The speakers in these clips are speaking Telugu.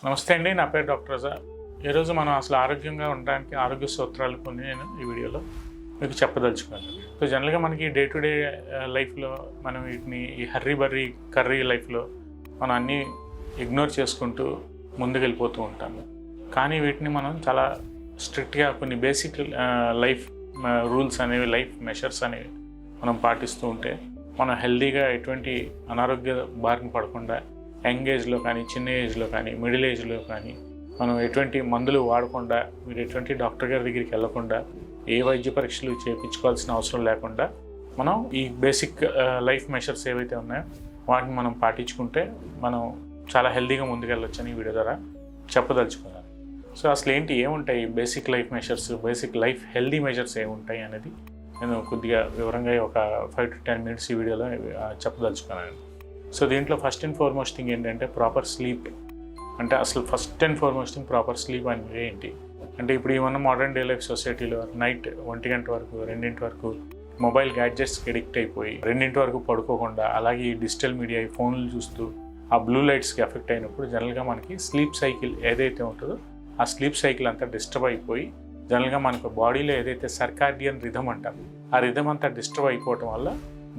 నమస్తే అండి, నా పేరు డాక్టర్ రజా. ఈరోజు మనం అసలు ఆరోగ్యంగా ఉండడానికి ఆరోగ్య సూత్రాలు కొన్ని నేను ఈ వీడియోలో మీకు చెప్పదలుచుకున్నాను. సో జనరల్గా మనకి డే టు డే లైఫ్లో మనం వీటిని ఈ కర్రీ లైఫ్లో మనం అన్నీ ఇగ్నోర్ చేసుకుంటూ ముందుకు వెళ్ళిపోతూ ఉంటాము. కానీ వీటిని మనం చాలా స్ట్రిక్ట్గా కొన్ని బేసిక్ లైఫ్ రూల్స్ అనేవి, లైఫ్ మెషర్స్ అనేవి మనం పాటిస్తూ ఉంటే మనం హెల్తీగా ఎటువంటి అనారోగ్య బారిన పడకుండా యంగ్ ఏజ్లో కానీ, చిన్న ఏజ్లో కానీ, మిడిల్ ఏజ్లో కానీ మనం ఎటువంటి మందులు వాడకుండా, మీరు ఎటువంటి డాక్టర్ గారి దగ్గరికి వెళ్ళకుండా, ఏ వైద్య పరీక్షలు చేయించుకోవాల్సిన అవసరం లేకుండా మనం ఈ బేసిక్ లైఫ్ మెషర్స్ ఏవైతే ఉన్నాయో వాటిని మనం పాటించుకుంటే మనం చాలా హెల్తీగా ముందుకెళ్ళొచ్చని ఈ వీడియో ద్వారా చెప్పదలుచుకున్నాను. సో అసలు ఏముంటాయి basic life measures, basic life healthy measures ఏముంటాయి అనేది నేను కొద్దిగా వివరంగా ఒక 5 to 10 minutes ఈ వీడియోలో చెప్పదలుచుకున్నాను. సో దీంట్లో ఫస్ట్ అండ్ ఫార్మోస్ట్ థింగ్ ఏంటంటే ప్రాపర్ స్లీప్. అంటే అసలు first and foremost thing proper sleep అనేది ఏంటి అంటే, ఇప్పుడు ఏమన్నా మోడర్న్ డే లైఫ్ సొసైటీలో నైట్ 1 గంట వరకు, 2 గంటల వరకు మొబైల్ గ్యాడ్జెట్స్కి అడిక్ట్ అయిపోయి 2 గంటల వరకు పడుకోకుండా, అలాగే ఈ డిజిటల్ మీడియా, ఈ ఫోన్లు చూస్తూ ఆ బ్లూ లైట్స్కి ఎఫెక్ట్ అయినప్పుడు జనరల్గా మనకి స్లీప్ సైకిల్ ఏదైతే ఉంటుందో ఆ స్లీప్ సైకిల్ అంతా డిస్టర్బ్ అయిపోయి జనరల్గా మనకు బాడీలో ఏదైతే సర్కాడియన్ రిథమ్ అంటాం, ఆ రిథమ్ అంతా డిస్టర్బ్ అయిపోవటం వల్ల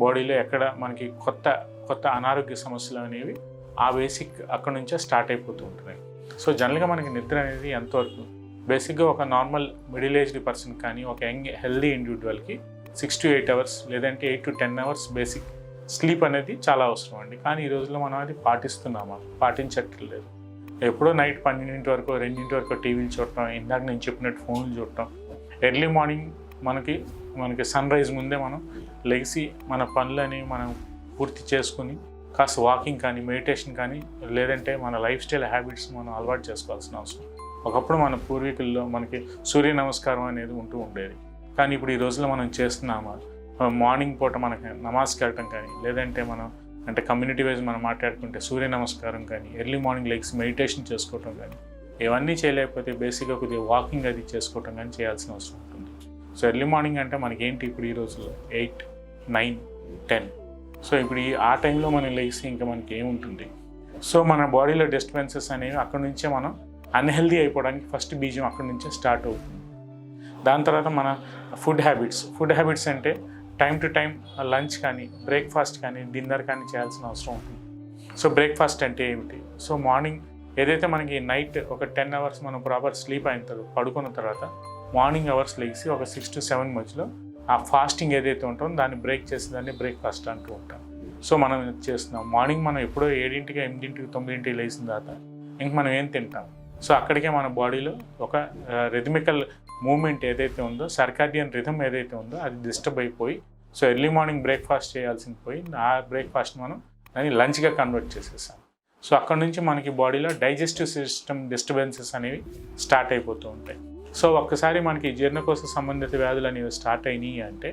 బాడీలో ఎక్కడ మనకి కొత్త అనారోగ్య సమస్యలు అనేవి ఆ బేసిక్ అక్కడ నుంచే స్టార్ట్ అయిపోతూ ఉంటున్నాయి. సో జనరల్గా మనకి నిద్ర అనేది ఎంతవరకు బేసిక్గా ఒక నార్మల్ మిడిల్ ఏజ్డ్ పర్సన్ కానీ, ఒక యంగ్ హెల్దీ ఇండివిజువల్కి 6 to 8 hours లేదంటే 8 to 10 hours బేసిక్ స్లీప్ అనేది చాలా అవసరం అండి. కానీ ఈ రోజుల్లో మనం అది పాటించట్లేదు. ఎప్పుడో నైట్ 12 వరకు, 2 గంటల వరకు టీవీలు చూడటం, ఇందాక నేను చెప్పినట్టు ఫోన్లు చూడటం, ఎర్లీ మార్నింగ్ మనకి సన్ రైజ్ ముందే మనం లెగిసి మన పనులని మనం పూర్తి చేసుకుని కాస్త వాకింగ్ కానీ, మెడిటేషన్ కానీ, లేదంటే మన లైఫ్ స్టైల్ హ్యాబిట్స్ మనం అలవాటు చేసుకోవాల్సిన అవసరం. ఒకప్పుడు మన పూర్వీకుల్లో మనకి సూర్య నమస్కారం అనేది ఉంటూ ఉండేది. కానీ ఇప్పుడు ఈ రోజుల్లో మనం చేస్తున్నామా, మార్నింగ్ పూట మనకి నమాజ్కి వెళ్ళటం కానీ, లేదంటే మనం అంటే కమ్యూనిటీ వైజ్ మనం మాట్లాడుకుంటే సూర్య నమస్కారం కానీ, ఎర్లీ మార్నింగ్ లెగ్స్ మెడిటేషన్ చేసుకోవటం కానీ, ఇవన్నీ చేయలేకపోతే బేసిక్గా కొద్దిగా వాకింగ్ అది చేసుకోవటం కానీ చేయాల్సిన అవసరం ఉంటుంది. సో ఎర్లీ మార్నింగ్ అంటే మనకేంటి ఇప్పుడు ఈ రోజుల్లో 8, 9, 10. సో ఇప్పుడు ఆ టైంలో మనం లేచి ఇంకా మనకి ఏముంటుంది. సో మన బాడీలో డిస్టర్బెన్సెస్ అనేవి అక్కడి నుంచే మనం అన్హెల్దీ అయిపోవడానికి ఫస్ట్ బీజం అక్కడి నుంచే స్టార్ట్ అవుతుంది. దాని తర్వాత మన ఫుడ్ హ్యాబిట్స్ అంటే టైం టు టైం లంచ్ కానీ, బ్రేక్ఫాస్ట్ కానీ, డిన్నర్ కానీ చేయాల్సిన అవసరం ఉంటుంది. సో బ్రేక్ఫాస్ట్ అంటే ఏమిటి? సో మార్నింగ్ ఏదైతే మనకి నైట్ ఒక 10 hours మనం ప్రాపర్ స్లీప్ అయిన తర్వాత, పడుకున్న తర్వాత మార్నింగ్ అవర్స్ లేచి ఒక 6 to 7 మధ్యలో ఆ ఫాస్టింగ్ ఏదైతే ఉంటుందో దాన్ని బ్రేక్ చేసేదాన్ని బ్రేక్ఫాస్ట్ అంటూ ఉంటాం. సో మనం చేస్తున్నాం మార్నింగ్ మనం ఎప్పుడో 7, 8, 9 లేచిన తర్వాత ఇంక మనం ఏం తింటాం. సో అక్కడికే మన బాడీలో ఒక రిథమికల్ మూమెంట్ ఏదైతే ఉందో, సర్కాడియన్ రిథమ్ ఏదైతే ఉందో అది డిస్టర్బ్ అయిపోయి, సో ఎర్లీ మార్నింగ్ బ్రేక్ఫాస్ట్ చేయాల్సింది పోయి ఆ బ్రేక్ఫాస్ట్ మనం దాన్ని లంచ్గా కన్వర్ట్ చేసేసాం. సో అక్కడ నుంచి మనకి బాడీలో డైజెస్టివ్ సిస్టమ్ డిస్టర్బెన్సెస్ అనేవి స్టార్ట్ అయిపోతూ ఉంటాయి. సో ఒక్కసారి మనకి జీర్ణకోశ సంబంధిత వ్యాధులు అనేవి స్టార్ట్ అయినాయి అంటే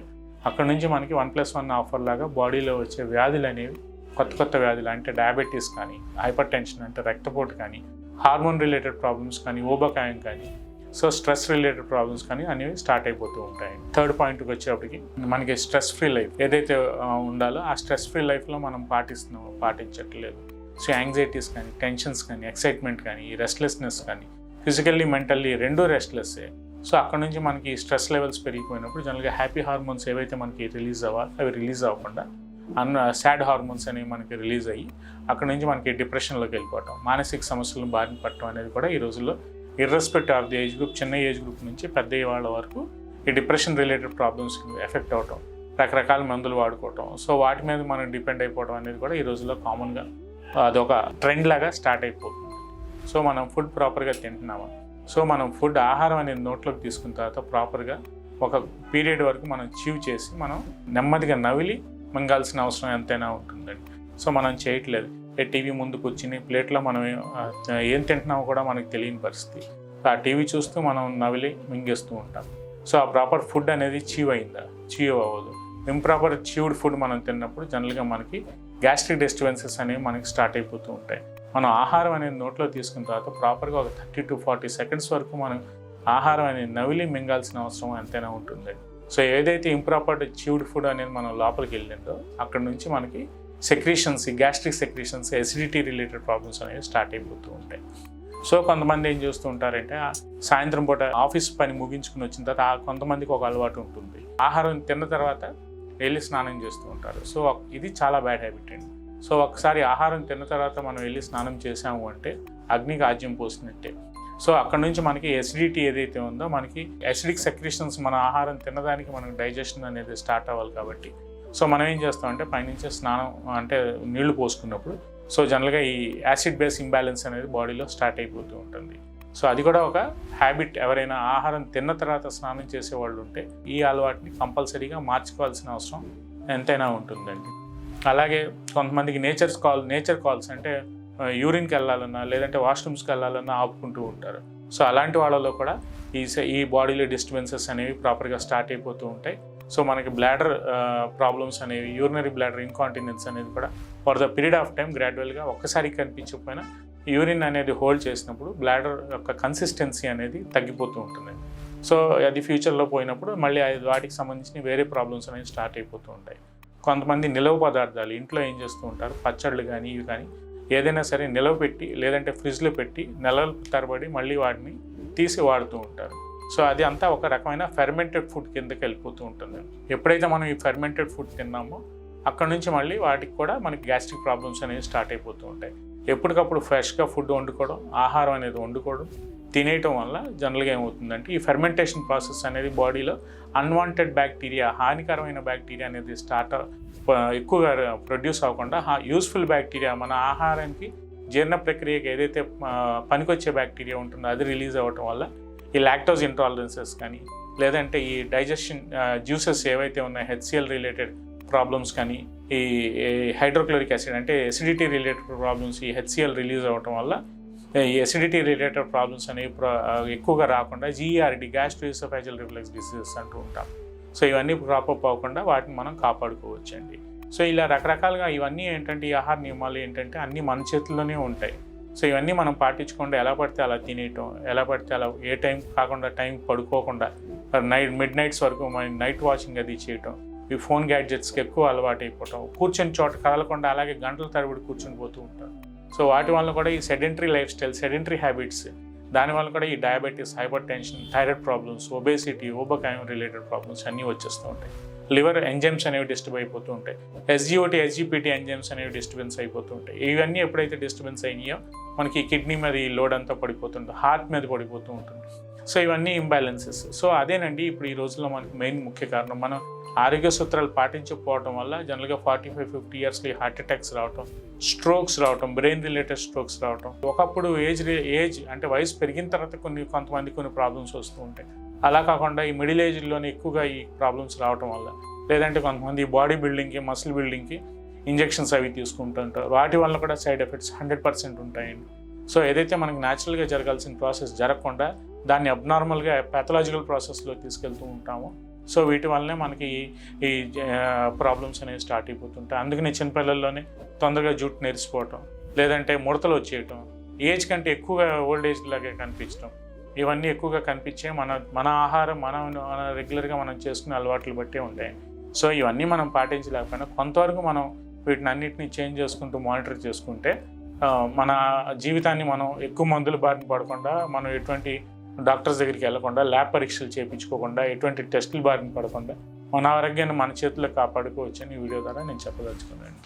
అక్కడ నుంచి మనకి 1+1 ఆఫర్ లాగా బాడీలో వచ్చే వ్యాధులు అనేవి కొత్త వ్యాధులు అంటే డయాబెటీస్ కానీ, హైపర్ టెన్షన్ అంటే రక్తపోటు కానీ, హార్మోన్ రిలేటెడ్ ప్రాబ్లమ్స్ కానీ, ఊబకాయం కానీ, సో స్ట్రెస్ రిలేటెడ్ ప్రాబ్లమ్స్ కానీ అనేవి స్టార్ట్ అయిపోతూ ఉంటాయి. థర్డ్ పాయింట్కి వచ్చేప్పటికి మనకి స్ట్రెస్ ఫ్రీ లైఫ్ ఏదైతే ఉండాలో ఆ స్ట్రెస్ ఫ్రీ లైఫ్లో మనం పాటించట్లేదు. సో యాంగ్జైటీస్ కానీ, టెన్షన్స్ కానీ, ఎక్సైట్మెంట్ కానీ, రెస్ట్లెస్నెస్ కానీ, ఫిజికల్లీ మెంటల్లీ రెండూ రెస్ట్లెస్సే. సో అక్కడ నుంచి మనకి స్ట్రెస్ లెవెల్స్ పెరిగిపోయినప్పుడు జనరల్గా హ్యాపీ హార్మోన్స్ ఏవైతే మనకి రిలీజ్ అవ్వాలి అవి రిలీజ్ అవ్వకుండా సాడ్ హార్మోన్స్ అనేవి మనకి రిలీజ్ అయ్యి అక్కడ నుంచి మనకి డిప్రెషన్లోకి వెళ్ళిపోవటం, మానసిక సమస్యలను బారిన పడటం అనేది కూడా ఈ రోజుల్లో irrespective of the age group, చిన్న ఏజ్ గ్రూప్ నుంచి పెద్ద వాళ్ళ వరకు ఈ డిప్రెషన్ రిలేటెడ్ ప్రాబ్లమ్స్కి ఎఫెక్ట్ అవ్వటం, రకరకాల మందులు వాడుకోవటం, సో వాటి మీద మనం డిపెండ్ అయిపోవడం అనేది కూడా ఈ రోజుల్లో కామన్గా అదొక ట్రెండ్ లాగా స్టార్ట్ అయిపోతుంది. సో మనం ఫుడ్ ప్రాపర్గా తింటున్నామా, సో మనం ఆహారం అనేది నోట్లోకి తీసుకున్న తర్వాత ప్రాపర్గా ఒక పీరియడ్ వరకు మనం చీవ్ చేసి మనం నెమ్మదిగా నవిలి మింగాల్సిన అవసరం ఎంతైనా ఉంటుందండి. సో మనం చేయట్లేదు. టీవీ ముందు కూర్చుని ప్లేట్లో మనం ఏం తింటున్నామో కూడా మనకు తెలియని పరిస్థితి. ఆ టీవీ చూస్తూ మనం నవిలి మింగేస్తూ ఉంటాం. సో ఆ ప్రాపర్ ఫుడ్ అనేది చీవ్ అవ్వదు. ఇంప్రాపర్ చీవ్డ్ ఫుడ్ మనం తిన్నప్పుడు జనరల్గా మనకి గ్యాస్ట్రిక్ డిస్టర్బెన్సెస్ అనేవి మనకి స్టార్ట్ అయిపోతూ ఉంటాయి. మనం ఆహారం అనేది నోట్లో తీసుకున్న తర్వాత ప్రాపర్గా ఒక 30 to 40 seconds వరకు మనం ఆహారం అనేది నవిలి మింగాల్సిన అవసరం ఎంతైనా ఉంటుంది. సో ఏదైతే ఇంప్రాపర్ చీవ్డ్ ఫుడ్ అనేది మనం లోపలికి వెళ్ళిందో అక్కడ నుంచి మనకి secretions, gastric secretions, acidity related problems అనేవి స్టార్ట్ అయిపోతూ ఉంటాయి. సో కొంతమంది ఏం చేస్తూ ఉంటారంటే సాయంత్రం పూట ఆఫీస్ పని ముగించుకుని వచ్చిన తర్వాత కొంతమందికి ఒక అలవాటు ఉంటుంది, ఆహారం తిన్న తర్వాత వెళ్ళి స్నానం చేస్తూ ఉంటారు. సో ఇది చాలా బ్యాడ్ హ్యాబిట్ అండి. సో ఒకసారి ఆహారం తిన్న తర్వాత మనం వెళ్ళి స్నానం చేసాము అంటే అగ్నికి ఆజ్యం పోసినట్టే. సో అక్కడ నుంచి మనకి ఎసిడిటీ ఏదైతే ఉందో, మనకి యాసిడిక్ సెక్రీషన్స్ మన ఆహారం తినడానికి మనకి డైజెషన్ అనేది స్టార్ట్ అవ్వాలి కాబట్టి సో మనం ఏం చేస్తామంటే పైనుంచి స్నానం అంటే నీళ్లు పోసుకున్నప్పుడు సో జనరల్గా ఈ యాసిడ్ బేస్ ఇంబ్యాలెన్స్ అనేది బాడీలో స్టార్ట్ అయిపోతూ ఉంటుంది. సో అది కూడా ఒక హ్యాబిట్. ఎవరైనా ఆహారం తిన్న తర్వాత స్నానం చేసేవాళ్ళు ఉంటే ఈ అలవాటుని కంపల్సరీగా మార్చుకోవాల్సిన అవసరం ఎంతైనా ఉంటుందండి. అలాగే కొంతమందికి నేచర్ కాల్స్ అంటే యూరిన్కి వెళ్ళాలన్నా లేదంటే వాష్రూమ్స్కి వెళ్ళాలన్నా ఆపుకుంటూ ఉంటారు. సో అలాంటి వాళ్ళలో కూడా ఈ బాడీలో డిస్టర్బెన్సెస్ అనేవి ప్రాపర్గా స్టార్ట్ అయిపోతూ ఉంటాయి. సో మనకి బ్లాడర్ ప్రాబ్లమ్స్ అనేవి, యూరినరీ బ్లాడర్ ఇన్కాంటినెన్స్ అనేది కూడా for the period of time గ్రాడ్యువల్గా ఒక్కసారి కనిపించకపోయినా యూరిన్ అనేది హోల్డ్ చేసినప్పుడు బ్లాడర్ యొక్క కన్సిస్టెన్సీ అనేది తగ్గిపోతూ ఉంటుంది. సో అది ఫ్యూచర్లో పోయినప్పుడు మళ్ళీ వాటికి సంబంధించిన వేరే ప్రాబ్లమ్స్ అనేవి స్టార్ట్ అయిపోతూ ఉంటాయి. కొంతమంది నిలవ పదార్థాలు ఇంట్లో ఏం చేస్తూ ఉంటారు, పచ్చళ్ళు కానీ ఇవి కానీ ఏదైనా సరే నిలవ పెట్టి లేదంటే ఫ్రిడ్జ్లో పెట్టి నెలల తరబడి మళ్ళీ వాటిని తీసి వాడుతూ ఉంటారు. సో అది అంతా ఒక రకమైన ఫెర్మెంటెడ్ ఫుడ్ కిందకి వెళ్ళిపోతూ ఉంటుంది. ఎప్పుడైతే మనం ఈ ఫెర్మెంటెడ్ ఫుడ్ తిన్నామో అక్కడ నుంచి మళ్ళీ వాటికి కూడా మనకి గ్యాస్ట్రిక్ ప్రాబ్లమ్స్ అనేవి స్టార్ట్ అయిపోతూ ఉంటాయి. ఎప్పటికప్పుడు ఫ్రెష్గా ఫుడ్ వండుకోవడం, ఆహారం అనేది వండుకోవడం, తినేయటం వల్ల జనరల్గా ఏమవుతుందంటే ఈ ఫెర్మెంటేషన్ ప్రాసెస్ అనేది బాడీలో అన్వాంటెడ్ బ్యాక్టీరియా, హానికరమైన బ్యాక్టీరియా అనేది ఎక్కువగా ప్రొడ్యూస్ అవ్వకుండా యూస్ఫుల్ బ్యాక్టీరియా, మన ఆహారానికి జీర్ణ ప్రక్రియకి ఏదైతే పనికొచ్చే బ్యాక్టీరియా ఉంటుందో అది రిలీజ్ అవ్వటం వల్ల ఈ లాక్టోజ్ ఇంటాలరెన్సెస్ కానీ లేదంటే ఈ డైజెషన్ జ్యూసెస్ ఏవైతే ఉన్నాయో హెచ్సిఎల్ రిలేటెడ్ ప్రాబ్లమ్స్ కానీ ఈ హైడ్రోక్లోరిక్ యాసిడ్ అంటే ఎసిడిటీ రిలేటెడ్ ప్రాబ్లమ్స్ ఈ హెచ్సిఎల్ రిలీజ్ అవ్వటం వల్ల ఈ ఎసిడిటీ రిలేటెడ్ ప్రాబ్లమ్స్ అనేవి ఎక్కువగా రాకుండా జీఈఆర్డి గ్యాస్ట్రోఎసోఫేజియల్ రిఫ్లెక్స్ డిసీజెస్ అంటూ ఉంటాం. సో ఇవన్నీ క్రాపప్ అవ్వకుండా వాటిని మనం కాపాడుకోవచ్చండి. సో ఇలా రకరకాలుగా ఇవన్నీ ఏంటంటే ఈ ఆహార నియమాలు ఏంటంటే అన్నీ మన చేతుల్లోనే ఉంటాయి. సో ఇవన్నీ మనం పాటించకుండా ఎలా పడితే అలా తినేయటం, ఎలా పడితే అలా ఏ టైం కాకుండా టైం పడుకోకుండా మిడ్ నైట్స్ వరకు మన నైట్ వాచింగ్ అది చేయటం, ఈ ఫోన్ గ్యాడ్జెట్స్కి ఎక్కువ అలవాటు అయిపోవటం, కూర్చొని చోట కదలకుండా అలాగే గంటల తరబడి కూర్చొని పోతూ ఉంటారు. సో వాటి వల్ల కూడా ఈ sedentary lifestyle, sedentary habits, దానివల్ల కూడా ఈ diabetes, hypertension, thyroid problems, obesity, ఓబకాయం రిలేటెడ్ ప్రాబ్లమ్స్ అన్నీ వచ్చేస్తూ ఉంటాయి. లివర్ ఎంజైమ్స్ అనేవి డిస్టర్బ్ అయిపోతూ ఉంటాయి. ఎస్జిఓటి, ఎస్జిపిటి ఎంజైమ్స్ అనేవి డిస్టర్బెన్స్ అయిపోతూ ఉంటాయి. ఇవన్నీ ఎప్పుడైతే డిస్టర్బెన్స్ అయినాయో మనకి కిడ్నీ మీద ఈ లోడ్ అంతా పడిపోతుంది, హార్ట్ మీద పడిపోతూ ఉంటుంది. సో ఇవన్నీ ఇంబ్యాలెన్సెస్. సో అదేనండి ఇప్పుడు ఈ రోజుల్లో మనకి మెయిన్ ముఖ్య కారణం. మనం ఆరోగ్య సూత్రాలు పాటించకపోవడం వల్ల జనరల్గా 45-50 ఇయర్స్లో హార్ట్ అటాక్స్ రావటం, స్ట్రోక్స్ రావటం, బ్రెయిన్ రిలేటెడ్ స్ట్రోక్స్ రావటం. ఒకప్పుడు ఏజ్ అంటే వయసు పెరిగిన తర్వాత కొంతమంది కొన్ని ప్రాబ్లమ్స్ వస్తూ ఉంటాయి. అలా కాకుండా ఈ మిడిల్ ఏజ్లోనే ఎక్కువగా ఈ ప్రాబ్లమ్స్ రావటం వల్ల, లేదంటే కొంతమంది బాడీ బిల్డింగ్కి, మసిల్ బిల్డింగ్కి ఇంజెక్షన్స్ అవి తీసుకుంటుంటారు. వాటి వల్ల కూడా సైడ్ ఎఫెక్ట్స్ 100% ఉంటాయండి. సో ఏదైతే మనకి న్యాచురల్గా జరగాల్సిన ప్రాసెస్ జరగకుండా దాన్ని అబ్నార్మల్గా ప్యాథలాజికల్ ప్రాసెస్లో తీసుకెళ్తూ ఉంటాము. సో వీటి వల్లనే మనకి ఈ ప్రాబ్లమ్స్ అనేవి స్టార్ట్ అయిపోతుంటాయి. అందుకని చిన్నపిల్లల్లోనే తొందరగా జుట్టు నెరిసిపోవటం, లేదంటే ముడతలు వచ్చేయటం, ఏజ్ కంటే ఎక్కువగా ఓల్డ్ ఏజ్ లాగే కనిపించడం, ఇవన్నీ ఎక్కువగా కనిపించే మన ఆహారం మన రెగ్యులర్గా మనం చేసుకునే అలవాట్లు బట్టే ఉంటాయి. సో ఇవన్నీ మనం పాటించలేకపోయినా కొంతవరకు మనం వీటిని అన్నిటినీ చేంజ్ చేసుకుంటూ మానిటర్ చేసుకుంటే మన జీవితాన్ని మనం ఎక్కువ మందుల బారిన పడకుండా, మనం ఎటువంటి డాక్టర్స్ దగ్గరికి వెళ్లకుండా, ల్యాబ్ పరీక్షలు చేయించుకోకుండా, ఎటువంటి టెస్టులు బారిన పడకుండా మన ఆరోగ్యాన్ని మన చేతుల్లో కాపాడుకోవచ్చని ఈ వీడియో ద్వారా నేను చెప్పదలుచుకున్నాను.